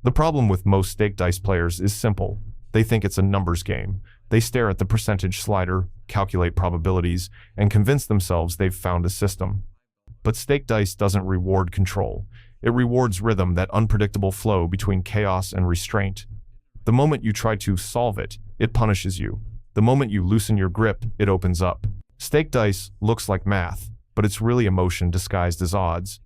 The problem with most stake dice players is simple. They think it's a numbers game. They stare at the percentage slider, calculate probabilities, and convince themselves they've found a system. But stake dice doesn't reward control. It rewards rhythm, that unpredictable flow between chaos and restraint. The moment you try to solve it, it punishes you. The moment you loosen your grip, it opens up. Stake dice looks like math, but it's really emotion disguised as odds.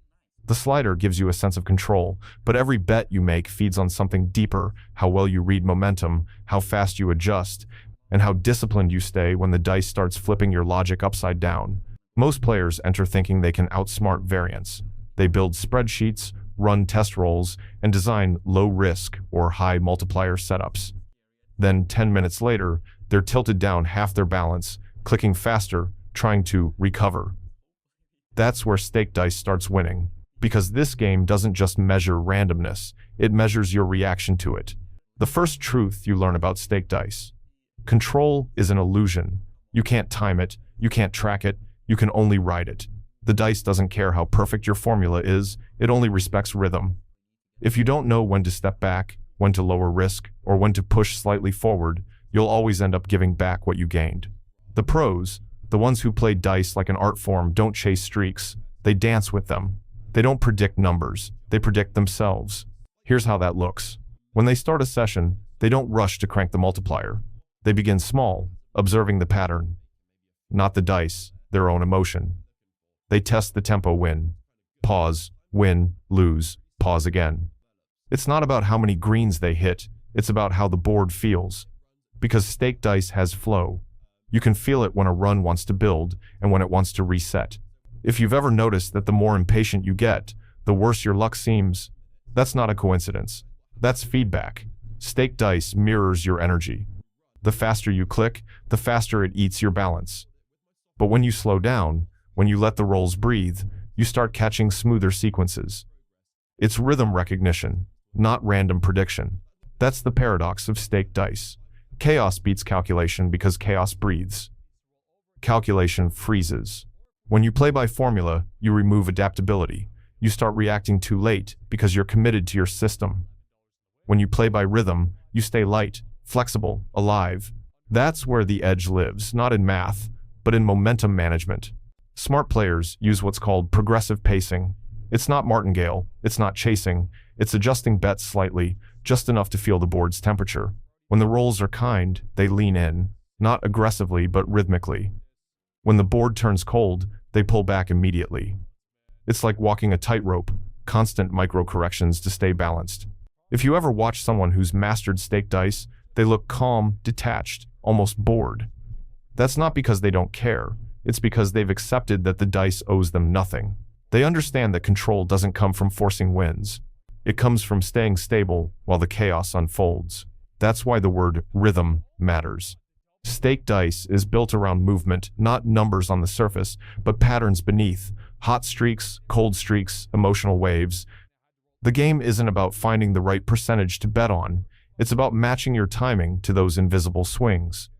The slider gives you a sense of control, but every bet you make feeds on something deeper: how well you read momentum, how fast you adjust, and how disciplined you stay when the dice starts flipping your logic upside down. Most players enter thinking they can outsmart variance. They build spreadsheets, run test rolls, and design low-risk or high multiplier setups. Then 10 minutes later, they're tilted down half their balance, clicking faster, trying to recover. That's where stake dice starts winning. Because this game doesn't just measure randomness, it measures your reaction to it. The first truth you learn about stake dice: control is an illusion. You can't time it, you can't track it, you can only ride it. The dice doesn't care how perfect your formula is, it only respects rhythm. If you don't know when to step back, when to lower risk, or when to push slightly forward, you'll always end up giving back what you gained. The pros, the ones who play dice like an art form, don't chase streaks, they dance with them. They don't predict numbers, they predict themselves. Here's how that looks. When they start a session, they don't rush to crank the multiplier. They begin small, observing the pattern. Not the dice, their own emotion. They test the tempo: win, pause, win, lose, pause again. It's not about how many greens they hit, it's about how the board feels. Because stake dice has flow. You can feel it when a run wants to build and when it wants to reset. If you've ever noticed that the more impatient you get, the worse your luck seems, that's not a coincidence. That's feedback. Stake dice mirrors your energy. The faster you click, the faster it eats your balance. But when you slow down, when you let the rolls breathe, you start catching smoother sequences. It's rhythm recognition, not random prediction. That's the paradox of stake dice. Chaos beats calculation because chaos breathes. Calculation freezes. When you play by formula, you remove adaptability. You start reacting too late because you're committed to your system. When you play by rhythm, you stay light, flexible, alive. That's where the edge lives, not in math, but in momentum management. Smart players use what's called progressive pacing. It's not martingale, it's not chasing, it's adjusting bets slightly, just enough to feel the board's temperature. When the rolls are kind, they lean in, not aggressively but rhythmically. When the board turns cold, they pull back immediately. It's like walking a tightrope, constant micro-corrections to stay balanced. If you ever watch someone who's mastered stake dice, they look calm, detached, almost bored. That's not because they don't care, it's because they've accepted that the dice owes them nothing. They understand that control doesn't come from forcing wins. It comes from staying stable while the chaos unfolds. That's why the word rhythm matters. Stake dice is built around movement, not numbers on the surface, but patterns beneath: hot streaks, cold streaks, emotional waves. The game isn't about finding the right percentage to bet on. It's about matching your timing to those invisible swings.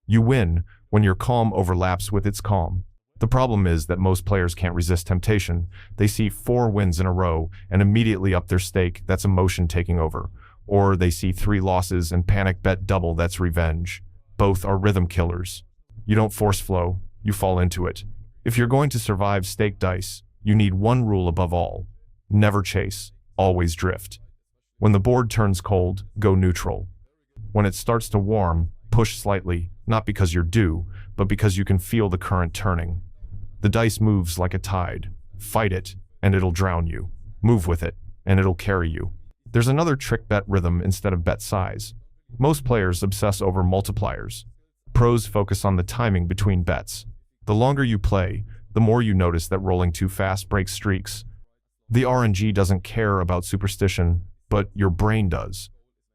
You win when your calm overlaps with its calm. The problem is that most players can't resist temptation. They see 4 wins in a row and immediately up their stake. That's emotion taking over. Or they see 3 losses and panic bet double. That's revenge. Both are rhythm killers. You don't force flow, you fall into it. If you're going to survive stake dice, you need one rule above all: never chase, always drift. When the board turns cold, go neutral. When it starts to warm, push slightly, not because you're due, but because you can feel the current turning. The dice moves like a tide. Fight it, and it'll drown you. Move with it, and it'll carry you. There's another trick: bet rhythm instead of bet size. Most players obsess over multipliers. Pros focus on the timing between bets. The longer you play, the more you notice that rolling too fast breaks streaks. The RNG doesn't care about superstition, but your brain does.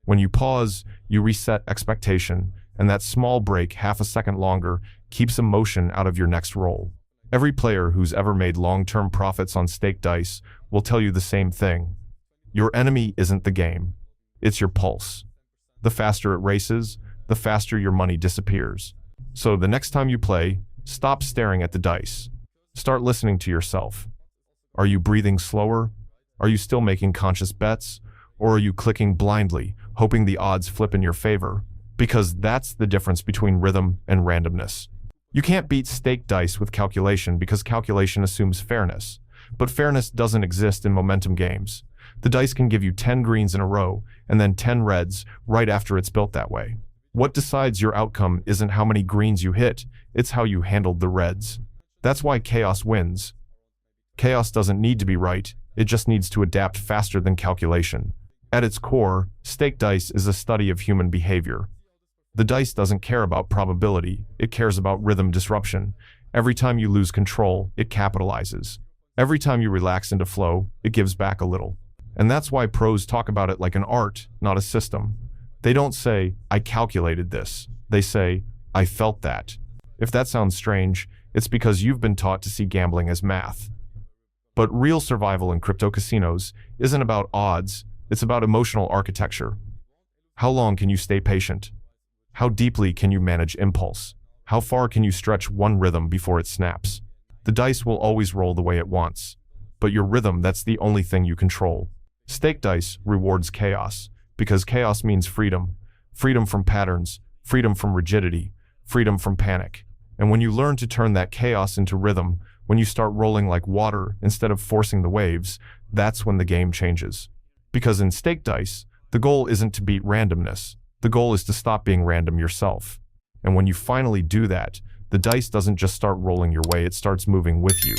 When you pause, you reset expectation, and that small break, half a second longer, keeps emotion out of your next roll. Every player who's ever made long-term profits on stake dice will tell you the same thing. Your enemy isn't the game, it's your pulse. The faster it races, the faster your money disappears. So the next time you play, stop staring at the dice. Start listening to yourself. Are you breathing slower? Are you still making conscious bets? Or are you clicking blindly, hoping the odds flip in your favor? Because that's the difference between rhythm and randomness. You can't beat stake dice with calculation because calculation assumes fairness. But fairness doesn't exist in momentum games. The dice can give you 10 greens in a row and then 10 reds right after it's built that way. What decides your outcome isn't how many greens you hit, it's how you handled the reds. That's why chaos wins. Chaos doesn't need to be right, it just needs to adapt faster than calculation. At its core, stake dice is a study of human behavior. The dice doesn't care about probability, it cares about rhythm disruption. Every time you lose control, it capitalizes. Every time you relax into flow, it gives back a little. And that's why pros talk about it like an art, not a system. They don't say, I calculated this. They say, I felt that. If that sounds strange, it's because you've been taught to see gambling as math. But real survival in crypto casinos isn't about odds, it's about emotional architecture. How long can you stay patient? How deeply can you manage impulse? How far can you stretch one rhythm before it snaps? The dice will always roll the way it wants. But your rhythm, that's the only thing you control. Stake dice rewards chaos, because chaos means freedom. Freedom from patterns, freedom from rigidity, freedom from panic. And when you learn to turn that chaos into rhythm, when you start rolling like water instead of forcing the waves, that's when the game changes. Because in stake dice, the goal isn't to beat randomness. The goal is to stop being random yourself. And when you finally do that, the dice doesn't just start rolling your way, it starts moving with you.